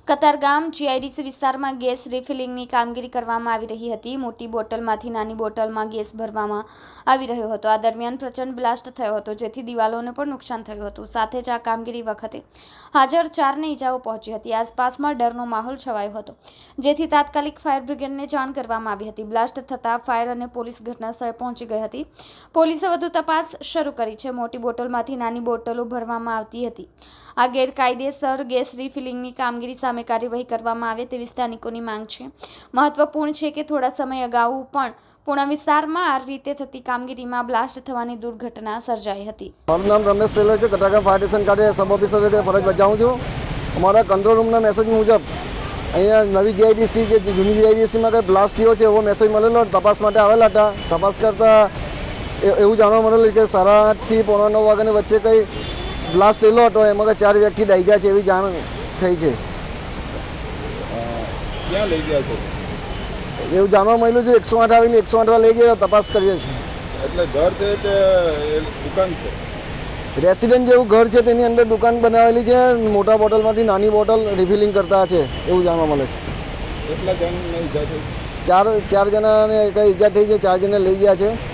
Katargam GIDC વિસ્તારમાં gas રિફિલિંગની કામગીરી કરવામાં આવી રહી હતી. મોટી બોટલમાંથી નાની બોટલમાં ગેસ ભરવામાં આવી રહ્યો હતો. આ દરમિયાન પ્રચંડ બ્લાસ્ટ થયો હતો, જેથી દિવાલોને પણ નુકસાન થયું હતું. સાથે જ આ કામગીરી વખતે હાજર 4ને ઈજાઓ પહોંચી હતી. આસપાસમાં ડરનો માહોલ છવાયો હતો, જેથી તાત્કાલિક ફાયર બ્રિગેડને જાણ કરવામાં આવી હતી. બ્લાસ્ટ થતાં ફાયર અને પોલીસ ઘટનાસ્થળે પહોંચી ગઈ હતી. પોલીસે વધુ તપાસ શરૂ કરી છે. મોટી બોટલમાંથી નાની બોટલો ભરવામાં આવતી હતી. આ ગેરકાયદેસર ગેસ રિફિલિંગની કામગીરી સામે કાર્યવાહી કરવામાં આવે તેવી સ્થાનિકોની માંગ છે. મહત્વપૂર્ણ છે કે થોડા સમય અગાઉ પણ પૂણા વિસ્તારમાં આ રીતે થતી કામગીરીમાં બ્લાસ્ટ થવાની દુર્ઘટના સર્જાઈ હતી. મારું નામ રમેશ સેલર છે. કતારગામ ફાયર સ્ટેશન ખાતે સબ ઓફિસર તરીકે ફરજ બજાવું છું. અમારા કંટ્રોલ રૂમના મેસેજ મુજબ અહીંયા નવી જીઆઈડીસી કે જૂની જીઆઈડીસીમાં કંઈ બ્લાસ્ટ થયો છે એવો મેસેજ મળેલો. તપાસ માટે આવેલા હતા. તપાસ કરતાં એવું જાણવા મળેલું કે 8:30 થી 9:45 વાગ્યાની વચ્ચે કંઈ બ્લાસ્ટ થયેલો હતો. એમાં 4 વ્યક્તિ દાઝી ગયા છે એવી જાણ થઈ છે. ક્યાં લઈ ગયા છો? એવું જાણવા મળ્યું છે. 108 આવેલી 108 લઈ ગયા, તપાસ કરીએ છીએ. એટલે ઘર છે કે દુકાન છે? રેસિડેન્ટ જેવું ઘર છે, તેની અંદર દુકાન બનાવેલી છે. મોટા બોટલમાંથી નાની બોટલ રિફિલિંગ કરતા છે એવું જાણવા મળે છે. કેટલા જણને ઈજા થઈ? 4 જણાને કંઈ ઈજા થઈ છે. 4 જણને લઈ ગયા છે.